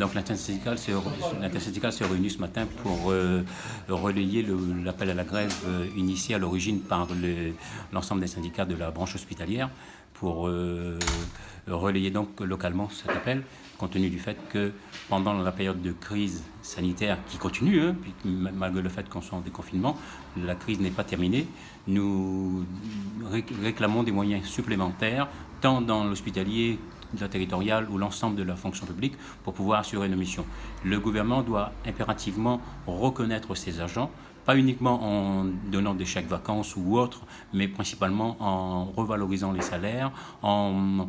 Donc l'intersyndicale s'est réunie ce matin pour relayer l'appel à la grève initié à l'origine par l'ensemble des syndicats de la branche hospitalière, pour relayer donc localement cet appel, compte tenu du fait que pendant la période de crise sanitaire qui continue, malgré le fait qu'on soit en déconfinement, la crise n'est pas terminée. Nous réclamons des moyens supplémentaires, tant dans l'hospitalier, la territoriale ou l'ensemble de la fonction publique, pour pouvoir assurer nos missions. Le gouvernement doit impérativement reconnaître ses agents, pas uniquement en donnant des chèques vacances ou autres, mais principalement en revalorisant les salaires, en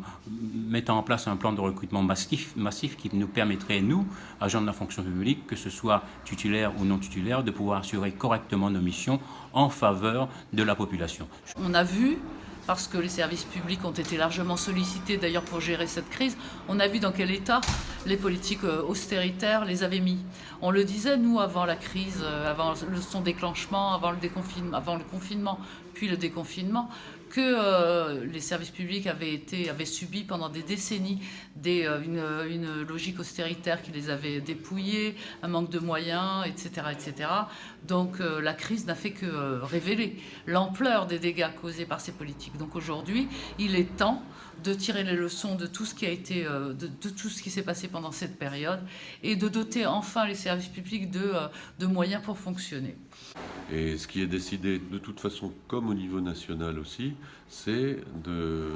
mettant en place un plan de recrutement massif qui nous permettrait, nous, agents de la fonction publique, que ce soit titulaires ou non titulaires, de pouvoir assurer correctement nos missions en faveur de la population. On a vu, parce que les services publics ont été largement sollicités d'ailleurs pour gérer cette crise, on a vu dans quel état les politiques austéritaires les avaient mis. On le disait, nous, avant la crise, avant son déclenchement, avant le confinement, puis le déconfinement, que les services publics avaient subi pendant des décennies une logique austéritaire qui les avait dépouillés, un manque de moyens, etc. etc. Donc la crise n'a fait que révéler l'ampleur des dégâts causés par ces politiques. Donc aujourd'hui, il est temps de tirer les leçons de tout ce qui a été, de tout ce qui s'est passé pendant cette période, et de doter enfin les services publics de moyens pour fonctionner. Et ce qui est décidé de toute façon, comme au niveau national aussi, c'est de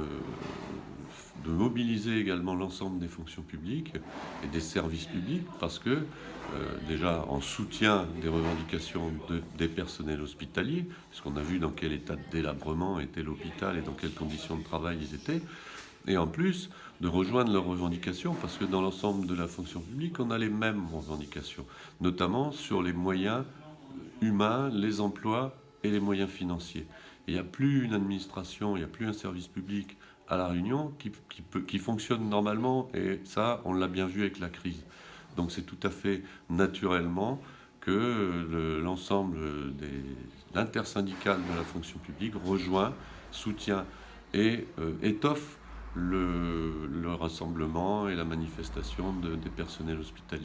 mobiliser également l'ensemble des fonctions publiques et des services publics, parce que déjà en soutien des revendications des personnels hospitaliers, puisqu'on a vu dans quel état de délabrement était l'hôpital et dans quelles conditions de travail ils étaient, et en plus de rejoindre leurs revendications, parce que dans l'ensemble de la fonction publique, on a les mêmes revendications, notamment sur les moyens humains, les emplois et les moyens financiers. Il n'y a plus une administration, il n'y a plus un service public à La Réunion qui fonctionne normalement, et ça, on l'a bien vu avec la crise. Donc c'est tout à fait naturellement que l'ensemble de l'intersyndicale de la fonction publique rejoint, soutient et étoffe le rassemblement et la manifestation des personnels hospitaliers.